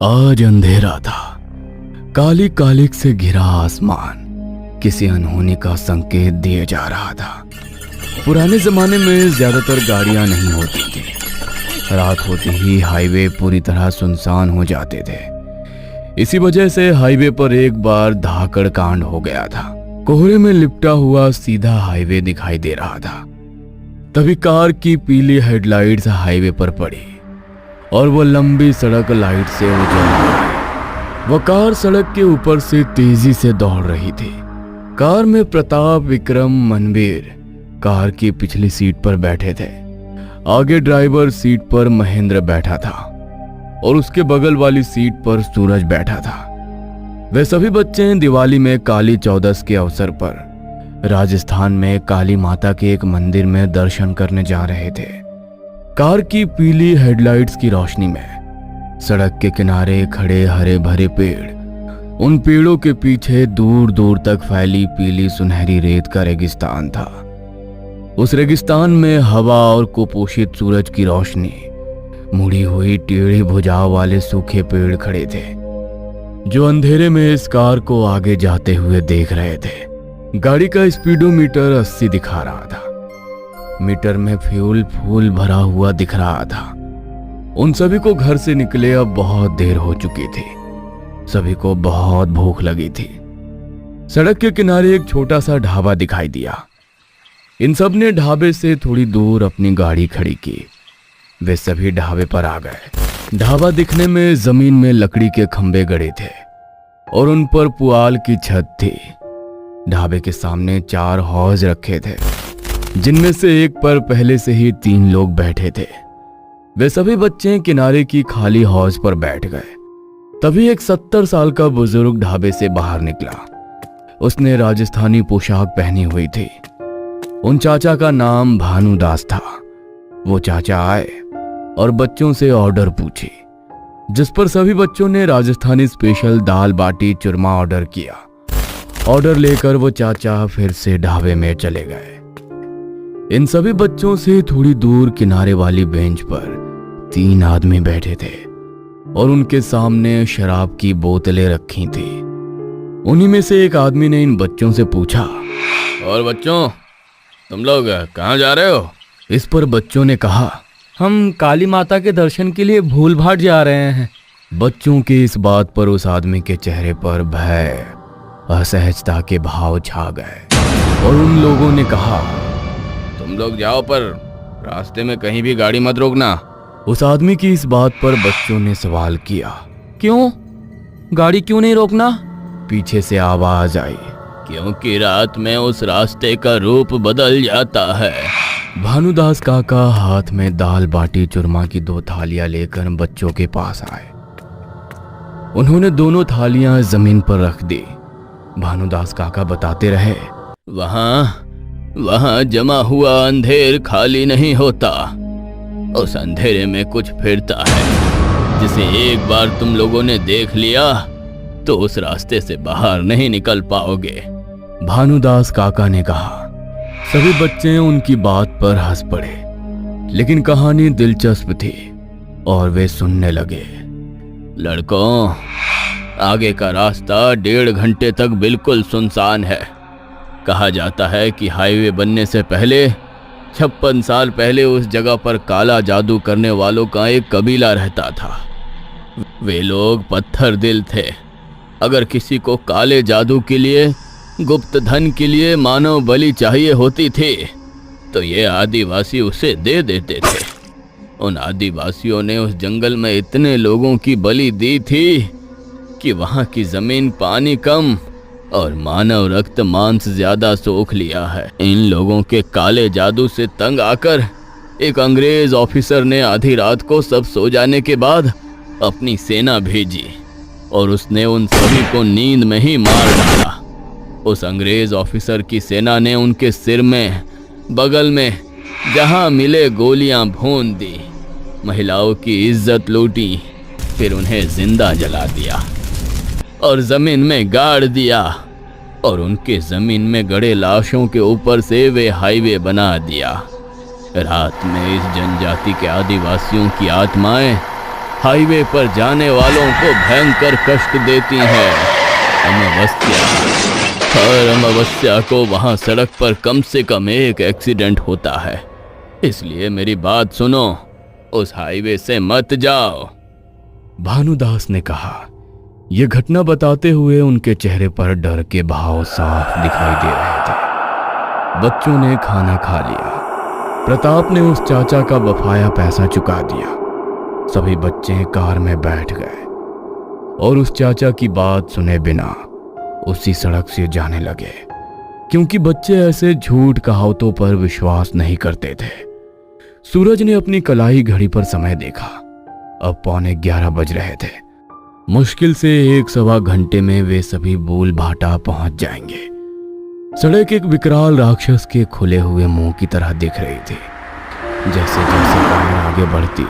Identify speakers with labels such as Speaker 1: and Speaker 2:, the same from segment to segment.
Speaker 1: आज अंधेरा था। काली कालिक से घिरा आसमान किसी अनहोनी का संकेत दिए जा रहा था। पुराने जमाने में ज्यादातर गाड़ियां नहीं होती थी। रात होते ही हाईवे पूरी तरह सुनसान हो जाते थे। इसी वजह से हाईवे पर एक बार धाकड़ कांड हो गया था। कोहरे में लिपटा हुआ सीधा हाईवे दिखाई दे रहा था। तभी कार की पीली हेडलाइट्स हाईवे पर पड़ी और वो लंबी सड़क लाइट से उजल गई। वो कार सड़क के ऊपर से तेजी से दौड़ रही थी। कार में प्रताप, विक्रम, मनवीर कार की पिछली सीट पर बैठे थे। आगे ड्राइवर सीट पर महेंद्र बैठा था और उसके बगल वाली सीट पर सूरज बैठा था। वे सभी बच्चे दिवाली में काली चौदस के अवसर पर राजस्थान में काली माता के एक मंदिर में दर्शन करने जा रहे थे। कार की पीली हेडलाइट्स की रोशनी में सड़क के किनारे खड़े हरे भरे पेड़, उन पेड़ों के पीछे दूर दूर तक फैली पीली सुनहरी रेत का रेगिस्तान था। उस रेगिस्तान में हवा और कुपोषित सूरज की रोशनी, मुड़ी हुई टेढ़ी भुजाओं वाले सूखे पेड़ खड़े थे जो अंधेरे में इस कार को आगे जाते हुए देख रहे थे। गाड़ी का स्पीडोमीटर 80 दिखा रहा था। मीटर में फ्यूल फूल भरा हुआ दिख रहा था। उन सभी को घर से निकले अब बहुत देर हो चुकी थी। सभी को बहुत भूख लगी थी। सड़क के किनारे एक छोटा सा ढाबा दिखाई दिया। इन सब ने ढाबे से थोड़ी दूर अपनी गाड़ी खड़ी की। वे सभी ढाबे पर आ गए। ढाबा दिखने में जमीन में लकड़ी के खंभे गड़े थे और उन पर पुआल की छत थी। ढाबे के सामने 4 हौज रखे थे जिनमें से एक पर पहले से ही 3 लोग बैठे थे। वे सभी बच्चे किनारे की खाली हौज पर बैठ गए। तभी एक 70 साल का बुजुर्ग ढाबे से बाहर निकला। उसने राजस्थानी पोशाक पहनी हुई थी। उन चाचा का नाम भानुदास था। वो चाचा आए और बच्चों से ऑर्डर पूछी, जिस पर सभी बच्चों ने राजस्थानी स्पेशल दाल बाटी चूरमा ऑर्डर किया। ऑर्डर लेकर वो चाचा फिर से ढाबे में चले गए। इन सभी बच्चों से थोड़ी दूर किनारे वाली बेंच पर 3 आदमी बैठे थे और उनके सामने शराब की बोतलें रखी थी। उन्हीं में से एक आदमी ने इन बच्चों से पूछा, और बच्चों, तुम लोग कहाँ जा रहे हो? इस पर बच्चों ने कहा,
Speaker 2: हम काली माता के दर्शन के लिए भूल भाट जा रहे हैं।
Speaker 1: बच्चों की इस बात पर उस आदमी के चेहरे पर भय, असहजता के भाव छा गए और उन लोगों ने कहा, तुम लोग जाओ, पर रास्ते में कहीं भी गाड़ी मत रोकना। उस आदमी की इस बात पर बच्चों ने सवाल किया,
Speaker 2: क्यों? गाड़ी क्यों नहीं रोकना?
Speaker 1: पीछे से आवाज आई, क्योंकि रात में उस रास्ते का रूप बदल जाता है। भानुदास काका हाथ में दाल बाटी चूरमा की 2 थालियां लेकर बच्चों के पास आए। उन्होंने दोनों थालियां जमीन पर रख दी। भानुदास काका बताते रहे, वहां जमा हुआ अंधेर खाली नहीं होता। उस अंधेरे में कुछ फिरता है जिसे एक बार तुम लोगों ने देख लिया तो उस रास्ते से बाहर नहीं निकल पाओगे। भानुदास काका ने कहा। सभी बच्चे उनकी बात पर हंस पड़े, लेकिन कहानी दिलचस्प थी और वे सुनने लगे। लड़कों, आगे का रास्ता 1.5 घंटे तक बिल्कुल सुनसान है। कहा जाता है कि हाईवे बनने से पहले 56 साल पहले उस जगह पर काला जादू करने वालों का एक कबीला रहता था। वे लोग पत्थर दिल थे। अगर किसी को काले जादू के लिए, गुप्त धन के लिए मानव बलि चाहिए होती थी तो ये आदिवासी उसे दे देते थे। उन आदिवासियों ने उस जंगल में इतने लोगों की बलि दी थी कि वहां की जमीन पानी कम और मानव रक्त मांस ज्यादा सोख लिया है। इन लोगों के काले जादू से तंग आकर एक अंग्रेज ऑफिसर ने आधी रात को सब सो जाने के बाद अपनी सेना भेजी और उसने उन सभी को नींद में ही मार डाला। उस अंग्रेज ऑफिसर की सेना ने उनके सिर में, बगल में जहां मिले गोलियां भून दी, महिलाओं की इज्जत लूटी, फिर उन्हें जिंदा जला दिया और जमीन में गाड़ दिया और उनके जमीन में गड़े लाशों के ऊपर से वे हाईवे बना दिया। रात में इस जनजाति के आदिवासियों की आत्माएं हाईवे पर जाने वालों को भयंकर कष्ट देती हैं। अमावस्या, हर अमावस्या को वहां सड़क पर कम से कम एक एक्सीडेंट होता है। इसलिए मेरी बात सुनो, उस हाईवे से मत जाओ। भानुदास ने कहा। यह घटना बताते हुए उनके चेहरे पर डर के भाव साफ दिखाई दे रहे थे। बच्चों ने खाना खा लिया। प्रताप ने उस चाचा का बफाया पैसा चुका दिया। सभी बच्चे कार में बैठ गए और उस चाचा की बात सुने बिना उसी सड़क से जाने लगे, क्योंकि बच्चे ऐसे झूठ कहावतों पर विश्वास नहीं करते थे। सूरज ने अपनी कलाई घड़ी पर समय देखा। अब 11:15 बज रहे थे। मुश्किल से 1-1.25 घंटे में वे सभी बूल भाटा पहुंच जाएंगे। सड़क एक विकराल राक्षस के खुले हुए मुंह की तरह दिख रही थी। जैसे जैसे कार आगे बढ़ती,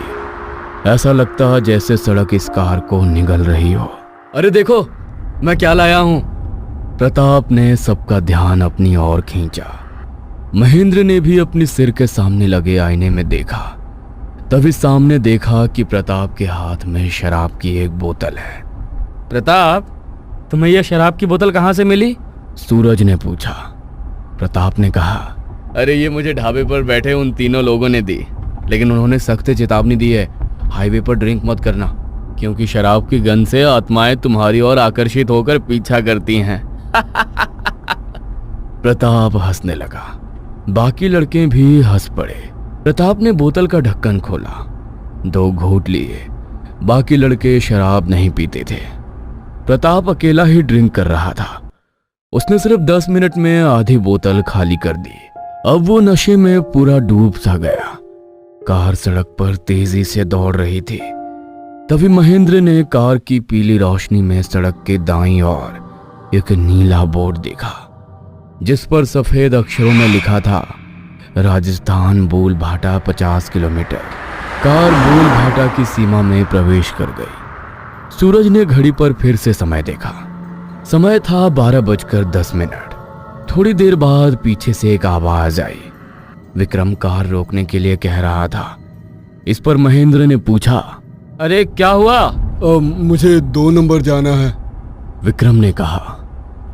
Speaker 1: ऐसा लगता जैसे सड़क इस कार को निगल रही हो। अरे देखो, मैं क्या लाया हूं। प्रताप ने सबका ध्यान अपनी ओर खींचा। महेंद्र ने भी अपनी सिर के सामने लगे आईने में देखा। तभी सामने देखा कि प्रताप के हाथ में शराब की एक बोतल है।
Speaker 2: प्रताप, तुम्हें यह शराब की बोतल कहाँ से मिली?
Speaker 1: सूरज ने पूछा। प्रताप ने कहा, अरे ये मुझे ढाबे पर बैठे उन तीनों लोगों ने दी, लेकिन उन्होंने सख्त चेतावनी दी है, हाईवे पर ड्रिंक मत करना, क्योंकि शराब की गंध से आत्माएं तुम्हारी ओर आकर्षित होकर पीछा करती हैं। प्रताप हंसने लगा। बाकी लड़के भी हंस पड़े। प्रताप ने बोतल का ढक्कन खोला, 2 घूंट लिए। बाकी लड़के शराब नहीं पीते थे। प्रताप अकेला ही ड्रिंक कर रहा था। उसने सिर्फ 10 मिनट में आधी बोतल खाली कर दी। अब वो नशे में पूरा डूब सा गया। कार सड़क पर तेजी से दौड़ रही थी। तभी महेंद्र ने कार की पीली रोशनी में सड़क के दाईं ओर एक नीला बोर्ड देखा, जिस पर सफेद अक्षरों में लिखा था, राजस्थान बूल भाटा 50 किलोमीटर। कार बूल भाटा की सीमा में प्रवेश कर गई। सूरज ने घड़ी पर फिर से समय देखा। समय था 12:10। थोड़ी देर बाद पीछे से एक आवाज आई। विक्रम कार रोकने के लिए कह रहा था। इस पर महेंद्र ने पूछा,
Speaker 2: अरे क्या हुआ?
Speaker 3: मुझे 2 नंबर जाना है।
Speaker 1: विक्रम ने कहा।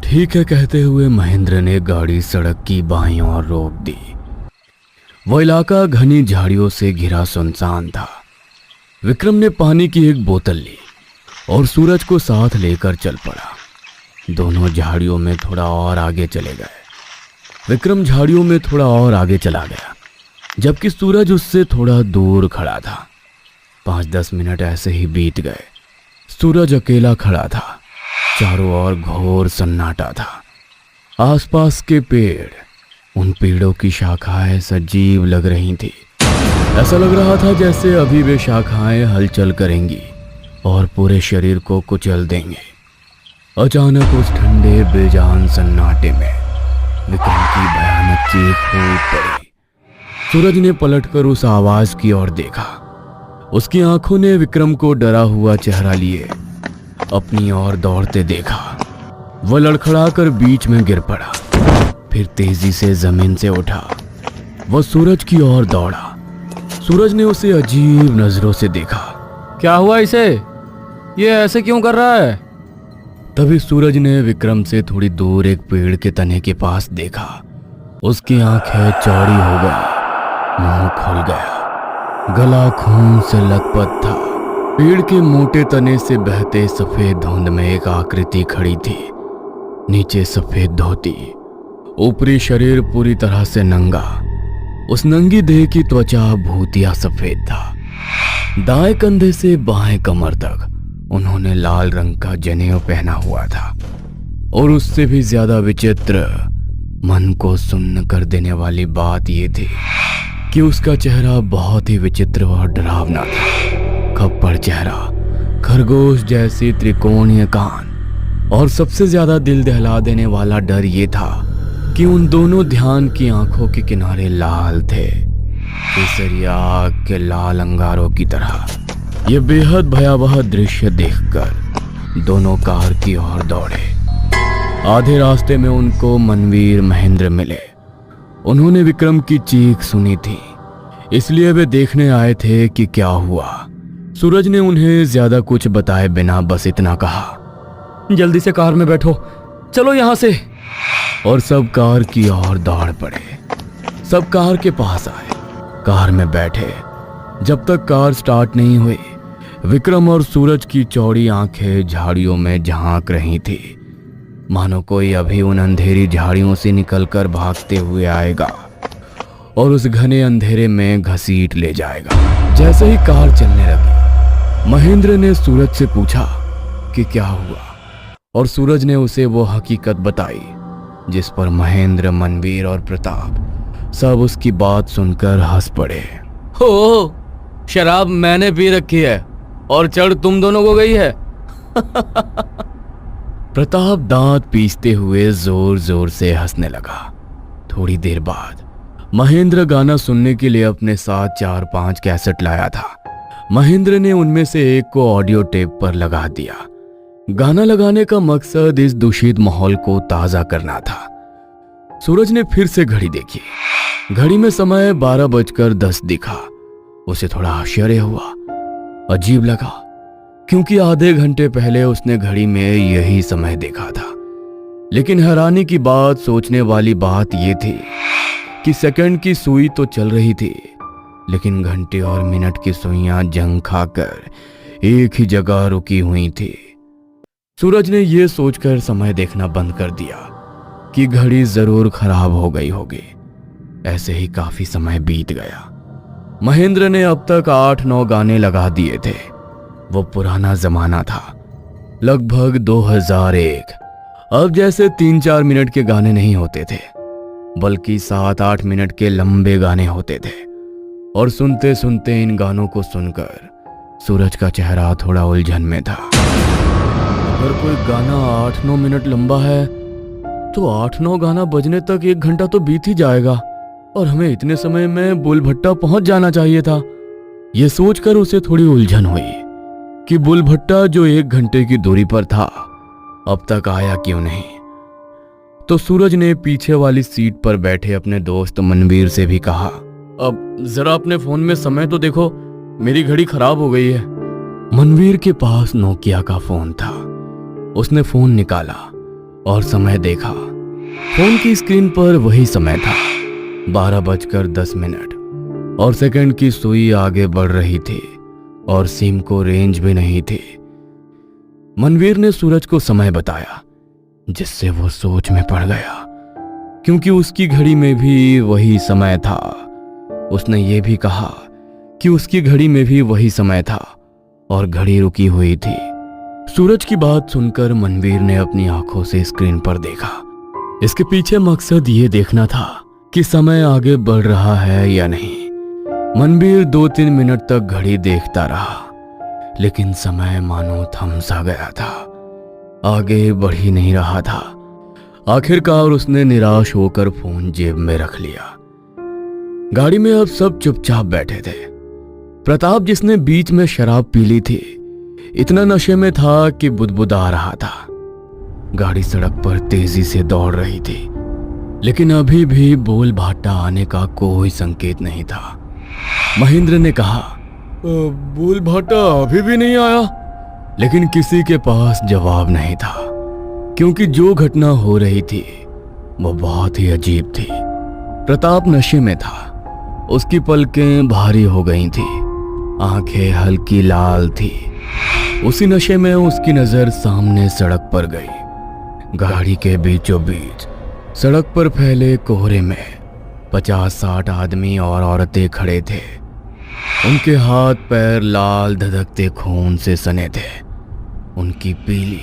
Speaker 1: ठीक है कहते हुए महेंद्र ने गाड़ी सड़क की बाईं ओर रोक दी। वो इलाका घनी झाड़ियों से घिरा सुनसान था। विक्रम ने पानी की एक बोतल ली और सूरज को साथ लेकर चल पड़ा। दोनों झाड़ियों में थोड़ा और आगे चले गए। विक्रम झाड़ियों में थोड़ा और आगे चला गया, जबकि सूरज उससे थोड़ा दूर खड़ा था। 5-10 मिनट ऐसे ही बीत गए। सूरज अकेला खड़ा था। चारों ओर घोर सन्नाटा था। आसपास के पेड़, उन पेड़ों की शाखाएं सजीव लग रही थी। ऐसा लग रहा था जैसे अभी वे शाखाएं हलचल करेंगी और पूरे शरीर को कुचल देंगे। अचानक उस ठंडे बेजान सन्नाटे में विक्रम की भयानक चीख फूट पड़ी। सूरज ने पलटकर उस आवाज की ओर देखा। उसकी आंखों ने विक्रम को डरा हुआ चेहरा लिए अपनी ओर दौड़ते देखा। वह लड़खड़ाकर बीच में गिर पड़ा, फिर तेजी से जमीन से उठा। वह सूरज की ओर दौड़ा। सूरज ने उसे अजीब नजरों से देखा।
Speaker 2: क्या हुआ इसे? ये ऐसे क्यों कर रहा है?
Speaker 1: तभी सूरज ने विक्रम से थोड़ी दूर एक पेड़ के तने के पास देखा। उसकी आंखें चौड़ी हो गई, मुंह खुल गया, गला खून से लथपथ था। पेड़ के मोटे तने से बहते सफेद धुंध में एक आकृति खड़ी थी। नीचे सफेद धोती, ऊपरी शरीर पूरी तरह से नंगा। उस नंगी देह की त्वचा भूतिया सफेद था। दाएं कंधे से बाएं कमर तक उन्होंने लाल रंग का जनेऊ पहना हुआ था। और उससे भी ज्यादा विचित्र, मन को सुन्न कर देने वाली बात यह थी कि उसका चेहरा बहुत ही विचित्र और डरावना था। खप्पड़ चेहरा, खरगोश जैसी त्रिकोणीय कान, और सबसे ज्यादा दिल दहला देने वाला डर ये था कि उन दोनों ध्यान की आंखों के किनारे लाल थे, केसरिया आग के लाल अंगारों की तरह। ये बेहद भयावह दृश्य देखकर दोनों कार की ओर दौड़े। आधे रास्ते में उनको मनवीर महेंद्र मिले। उन्होंने विक्रम की चीख सुनी थी, इसलिए वे देखने आए थे कि क्या हुआ। सूरज ने उन्हें ज्यादा कुछ बताए बिना बस इतना कहा,
Speaker 2: जल्दी से कार में बैठो, चलो यहाँ से।
Speaker 1: और सब कार की ओर दौड़ पड़े। सब कार के पास आए, कार में बैठे। जब तक कार स्टार्ट नहीं हुई, विक्रम और सूरज की चौड़ी आंखें झाड़ियों में झांक रही थी, मानो कोई अभी उन अंधेरी झाड़ियों से निकलकर भागते हुए आएगा और उस घने अंधेरे में घसीट ले जाएगा। जैसे ही कार चलने लगी, महेंद्र ने सूरज से पूछा कि क्या हुआ, और सूरज ने उसे वो हकीकत बताई जिस पर महेंद्र, मनवीर और प्रताप सब उसकी बात सुनकर हंस पड़े।
Speaker 2: हो, शराब मैंने पी रखी है और चढ़ तुम दोनों को गई है।
Speaker 1: प्रताप दांत पीसते हुए जोर जोर से हंसने लगा। थोड़ी देर बाद महेंद्र गाना सुनने के लिए अपने साथ 4-5 कैसेट लाया था। महेंद्र ने उनमें से एक को ऑडियो टेप पर लगा दिया। गाना लगाने का मकसद इस दूषित माहौल को ताजा करना था। सूरज ने फिर से घड़ी देखी। घड़ी में समय 12:10 दिखा। उसे थोड़ा आश्चर्य हुआ, अजीब लगा, क्योंकि आधे घंटे पहले उसने घड़ी में यही समय देखा था। लेकिन हैरानी की बात, सोचने वाली बात यह थी कि सेकंड की सुई तो चल रही थी, लेकिन घंटे और मिनट की सुइयां जंग खाकर एक ही जगह रुकी हुई थी। सूरज ने यह सोचकर समय देखना बंद कर दिया कि घड़ी जरूर खराब हो गई होगी। ऐसे ही काफी समय बीत गया। महेंद्र ने अब तक 8-9 गाने लगा दिए थे। वो पुराना जमाना था, लगभग 2001। अब जैसे 3-4 मिनट के गाने नहीं होते थे, बल्कि 7-8 मिनट के लंबे गाने होते थे। और सुनते सुनते इन गानों को सुनकर सूरज का चेहरा थोड़ा उलझन में था। अगर कोई गाना 8-9 मिनट लंबा है तो 8-9 गाना बजने तक 1 घंटा तो बीत ही जाएगा, और हमें इतने समय में बुलभट्टा पहुंच जाना चाहिए था। यह सोचकर उसे थोड़ी उलझन हुई कि बुलभट्टा जो 1 घंटे की दूरी पर था, अब तक आया क्यों नहीं। तो सूरज ने पीछे वाली सीट पर बैठे अपने दोस्त मनवीर से भी कहा, अब जरा अपने फोन में समय तो देखो, मेरी घड़ी खराब हो गई है। मनवीर के पास नोकिया का फोन था। उसने फोन निकाला और समय देखा। फोन की स्क्रीन पर वही समय था, 12:10 और सेकंड की सुई आगे बढ़ रही थी और सिम को रेंज भी नहीं थी। मनवीर ने सूरज को समय बताया, जिससे वो सोच में पड़ गया, क्योंकि उसकी घड़ी में भी वही समय था। उसने ये भी कहा कि उसकी घड़ी में भी वही समय था और घड़ी रुकी हुई थी। सूरज की बात सुनकर मनवीर ने अपनी आंखों से स्क्रीन पर देखा। इसके पीछे मकसद ये देखना था कि समय आगे बढ़ रहा है या नहीं। मनवीर 2-3 मिनट तक घड़ी देखता रहा, लेकिन समय मानो थम सा गया था, आगे बढ़ ही नहीं रहा था। आखिरकार उसने निराश होकर फोन जेब में रख लिया। गाड़ी में अब सब चुपचाप बैठे थे। प्रताप, जिसने बीच में शराब पी ली थी, इतना नशे में था कि बुदबुदा रहा था। गाड़ी सड़क पर तेजी से दौड़ रही थी, लेकिन अभी भी बोल भाटा आने का कोई संकेत नहीं था। महेंद्र ने कहा,
Speaker 3: बोल भाटा अभी भी नहीं आया।
Speaker 1: लेकिन किसी के पास जवाब नहीं था, क्योंकि जो घटना हो रही थी वो बहुत ही अजीब थी। प्रताप नशे में था। उसकी पलकें भारी हो गई थी, आंखें हल्की लाल थी। उसी नशे में उसकी नजर सामने सड़क पर गई। गाड़ी के बीचों बीच सड़क पर फैले कोहरे में 50-60 आदमी और औरतें खड़े थे। उनके हाथ पैर लाल धधकते खून से सने थे। उनकी पीली,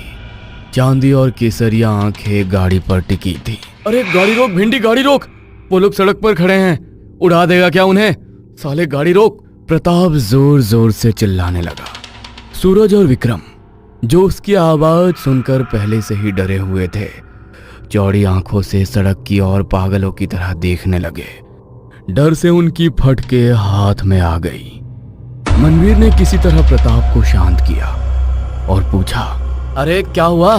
Speaker 1: चांदी और केसरिया आंखें गाड़ी पर टिकी थी।
Speaker 2: अरे गाड़ी रोक भिंडी, गाड़ी रोक, वो लोग सड़क पर खड़े हैं, उड़ा देगा क्या उन्हें, साले गाड़ी रोक।
Speaker 1: प्रताप जोर जोर से चिल्लाने लगा। सूरज और विक्रम, जो उसकी आवाज सुनकर पहले से ही डरे हुए थे, चौड़ी आंखों से सड़क की ओर पागलों की तरह देखने लगे। डर से उनकी फटके हाथ में आ गई। मनवीर ने किसी तरह प्रताप को शांत किया और पूछा,
Speaker 2: अरे क्या हुआ?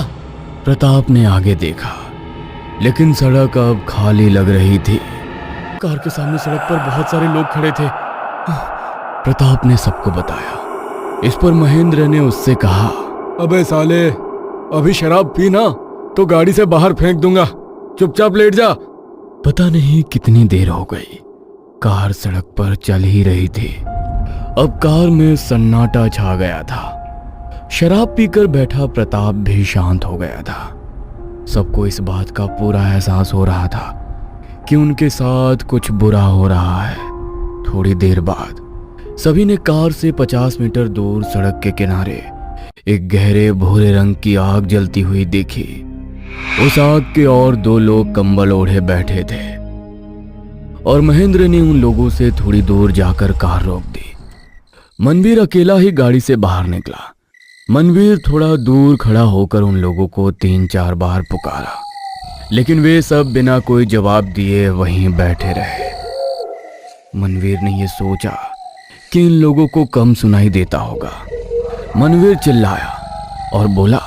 Speaker 1: प्रताप ने आगे देखा, लेकिन सड़क अब खाली लग रही थी।
Speaker 2: कार के सामने सड़क पर बहुत सारे लोग खड़े थे।
Speaker 1: प्रताप ने सबको बताया। इस पर महेंद्र ने उससे कहा,
Speaker 3: अबे साले, अभी शराब पी ना तो गाड़ी से बाहर फेंक दूंगा, चुपचाप लेट जा।
Speaker 1: पता नहीं कितनी देर हो गई, कार सड़क पर चल ही रही थी। अब कार में सन्नाटा छा गया था। शराब पीकर बैठा प्रताप भी शांत हो गया था। सबको इस बात का पूरा एहसास हो रहा था कि उनके साथ कुछ बुरा हो रहा है। थोड़ी देर बाद सभी ने कार से 50 मीटर दूर सड़क के किनारे एक गहरे भूरे रंग की आग जलती हुई देखी। उस आग के और 2 लोग कंबल ओढ़े बैठे थे और महेंद्र ने उन लोगों से थोड़ी दूर जाकर कार रोक दी। मनवीर अकेला ही गाड़ी से बाहर निकला। मनवीर थोड़ा दूर खड़ा होकर उन लोगों को 3-4 बार पुकारा, लेकिन वे सब बिना कोई जवाब दिए वहीं बैठे रहे। मनवीर ने यह सोचा कि इन लोगों को कम सुनाई देता होगा। मनवीर चिल्लाया और बोला,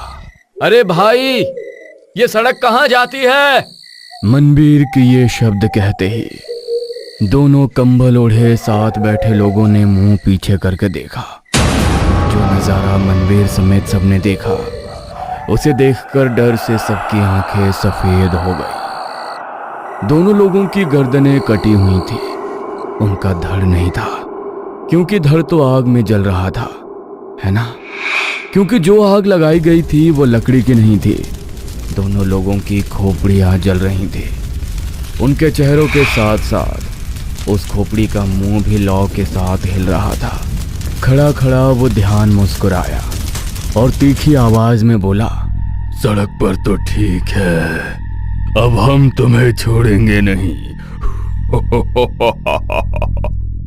Speaker 2: अरे भाई, ये सड़क कहाँ जाती है?
Speaker 1: मनवीर के ये शब्द कहते ही दोनों कंबल ओढ़े साथ बैठे लोगों ने मुंह पीछे करके देखा। जो नजारा मनवीर समेत सबने देखा, उसे देखकर डर से सबकी आंखें सफेद हो गई। दोनों लोगों की गर्दनें कटी हुई थी। उनका धड़ नहीं था, क्योंकि धड़ तो आग में जल रहा था, है ना? क्योंकि जो आग लगाई गई थी वो लकड़ी की नहीं थी। दोनों लोगों की खोपड़ियां जल रही थी। उनके चेहरों के साथ साथ उस खोपड़ी का मुंह भी लौ के साथ हिल रहा था। खड़ा खड़ा वो ध्यान मुस्कुराया और तीखी आवाज में बोला,
Speaker 3: सड़क पर तो ठीक है, अब हम तुम्हें छोड़ेंगे नहीं।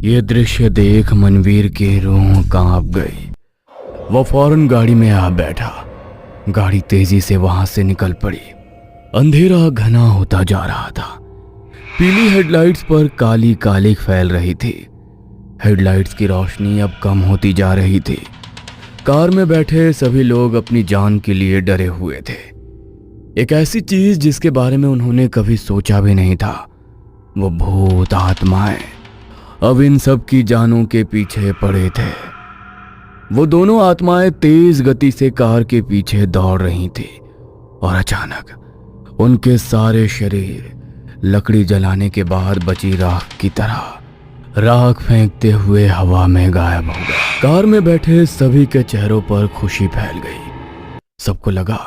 Speaker 1: ये दृश्य देख मनवीर की रूह कांप गई। वो फौरन गाड़ी में आ बैठा। गाड़ी तेजी से वहां से निकल पड़ी। अंधेरा घना होता जा रहा था। पीली हेडलाइट्स पर काली कालिक फैल रही थी। हेडलाइट्स की रोशनी अब कम होती जा रही थी। कार में बैठे सभी लोग अपनी जान के लिए डरे हुए थे। एक ऐसी चीज जिसके बारे में उन्होंने कभी सोचा भी नहीं था, वो भूत आत्माएं अब इन सब की जानों के पीछे पड़े थे। वो दोनों आत्माएं तेज गति से कार के पीछे दौड़ रही थी और अचानक उनके सारे शरीर लकड़ी जलाने के बाद बची राख की तरह राख फेंकते हुए हवा में गायब हो गए। कार में बैठे सभी के चेहरों पर खुशी फैल गई। सबको लगा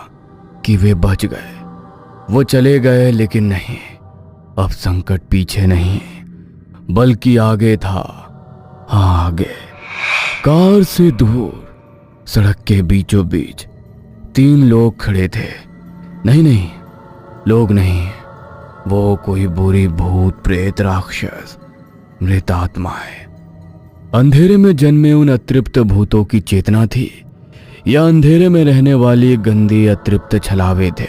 Speaker 1: कि वे बच गए। वो चले गए, लेकिन नहीं, अब संकट पीछे नहीं बल्कि आगे था। हाँ, आगे। कार से दूर सड़क के बीचों बीच 3 लोग खड़े थे। नहीं, लोग नहीं, वो कोई बुरी भूत प्रेत राक्षस मृत आत्माएं। अंधेरे में जन्मे उन अतृप्त भूतों की चेतना थी या अंधेरे में रहने वाली गंदी अतृप्त छलावे थे।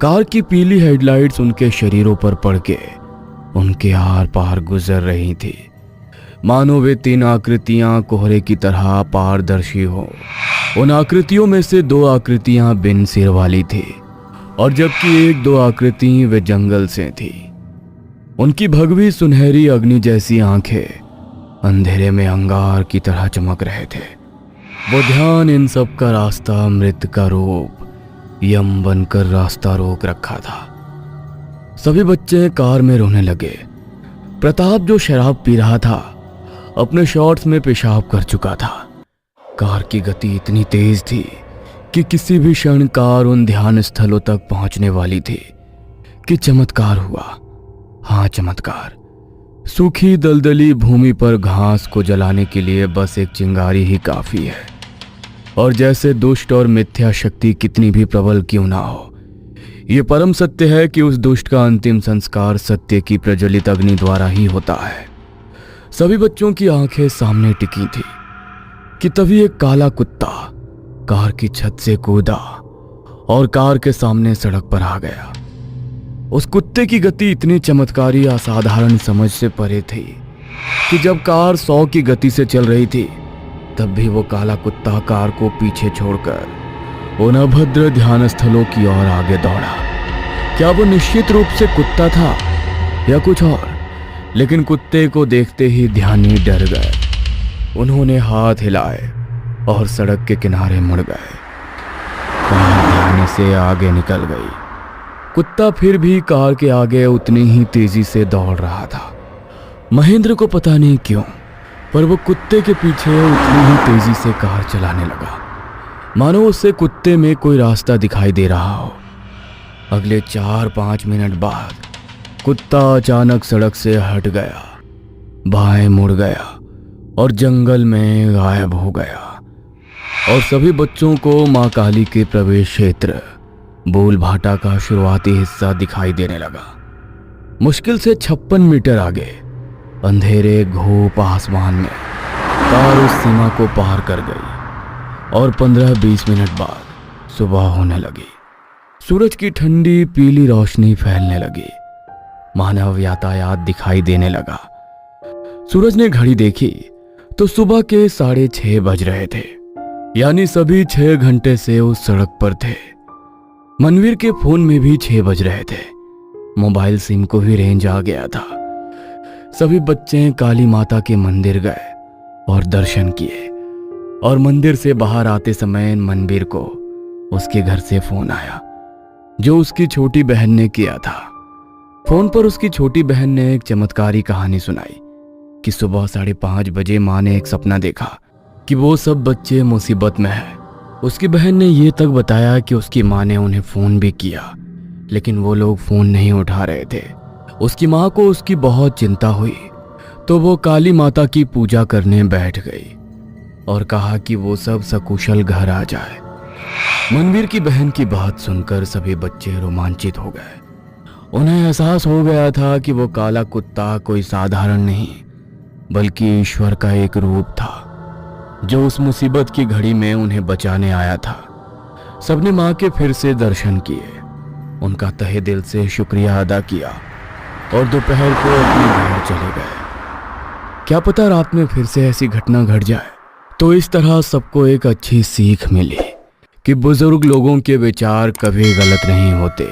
Speaker 1: कार की पीली हेडलाइट्स उनके शरीरों पर पड़ के उनके आर पार गुजर रही थी, मानो वे 3 आकृतियां कोहरे की तरह पारदर्शी हो। उन आकृतियों में से 2 आकृतियां बिन सिर वाली थी और जबकि 1-2 आकृति वे जंगल से थी। उनकी भगवी सुनहरी अग्नि जैसी आंखें अंधेरे में अंगार की तरह चमक रहे थे। वो ध्यान इन सब का रास्ता मृत का रूप यम बनकर रास्ता रोक रखा था। सभी बच्चे कार में रोने लगे। प्रताप, जो शराब पी रहा था, अपने शॉर्ट्स में पेशाब कर चुका था। कार की गति इतनी तेज थी कि किसी भी क्षण कार उन ध्यान स्थलों तक पहुंचने वाली थी कि चमत्कार हुआ। हाँ, चमत्कार। सूखी दलदली भूमि पर घास को जलाने के लिए बस एक चिंगारी ही काफी है। और जैसे दुष्ट और मिथ्या शक्ति कितनी भी प्रबल क्यों ना हो, यह परम सत्य है कि उस दुष्ट का अंतिम संस्कार सत्य की प्रज्वलित अग्नि द्वारा ही होता है। सभी बच्चों की आंखें सामने टिकी थी कि तभी एक काला कुत्ता कार की छत से कूदा और कार के सामने सड़क पर आ गया। उस कुत्ते की गति इतनी चमत्कारी असाधारण समझ से परे थी कि जब कार 100 की गति से चल रही थी, तब भी वो काला कुत्ता कार को पीछे छोड़कर उन अभद्र ध्यान स्थलों की ओर आगे दौड़ा। क्या वो निश्चित रूप से कुत्ता था या कुछ और? लेकिन कुत्ते को देखते ही ध्यानी डर गए। उन्होंने हाथ हिलाए और सड़क के किनारे मुड़ गए। कार ध्यान से आगे निकल गई। कुत्ता फिर भी कार के आगे उतनी ही तेजी से दौड़ रहा था। महेंद्र को पता नहीं क्यों, पर वो कुत्ते के पीछे उतनी ही तेजी से कार चलाने लगा, मानो उससे कुत्ते में कोई रास्ता दिखाई दे रहा हो। अगले 4-5 मिनट बाद कुत्ता अचानक सड़क से हट गया, बाएं मुड़ गया और जंगल में गायब हो गया। और सभी बच्चों को मां काली के प्रवेश क्षेत्र बोल भाटा का शुरुआती हिस्सा दिखाई देने लगा। मुश्किल से 56 मीटर आगे अंधेरे घोप आसमान में कार उस सीमा को पार कर गई और 15-20 मिनट बाद सुबह होने लगी। सूरज की ठंडी पीली रोशनी फैलने लगी, मानव यातायात दिखाई देने लगा। सूरज ने घड़ी देखी तो सुबह के 6:30 बज रहे थे, यानी सभी 6 घंटे से उस सड़क पर थे। मनवीर के फोन में भी 6 बज रहे थे। मोबाइल सिम को भी रेंज आ गया था। सभी बच्चे काली माता के मंदिर गए और दर्शन किए, और मंदिर से बाहर आते समय मनवीर को उसके घर से फोन आया जो उसकी छोटी बहन ने किया था। फोन पर उसकी छोटी बहन ने एक चमत्कारी कहानी सुनाई कि सुबह 5:30 बजे मां ने एक सपना देखा कि वो सब बच्चे मुसीबत में हैं। उसकी बहन ने ये तक बताया कि उसकी मां ने उन्हें फोन भी किया, लेकिन वो लोग फोन नहीं उठा रहे थे। उसकी मां को उसकी बहुत चिंता हुई, तो वो काली माता की पूजा करने बैठ गई और कहा कि वो सब सकुशल घर आ जाए। मनवीर की बहन की बात सुनकर सभी बच्चे रोमांचित हो गए। उन्हें एहसास हो गया था कि वो काला कुत्ता कोई साधारण नहीं, बल्कि ईश्वर का एक रूप था जो उस मुसीबत की घड़ी में उन्हें बचाने आया था। सबने मां के फिर से दर्शन किए, उनका तहे दिल से शुक्रिया अदा किया और दोपहर को अपने घर चले गए। क्या पता रात में फिर से ऐसी घटना घट जाए। तो इस तरह सबको एक अच्छी सीख मिली कि बुजुर्ग लोगों के विचार कभी गलत नहीं होते।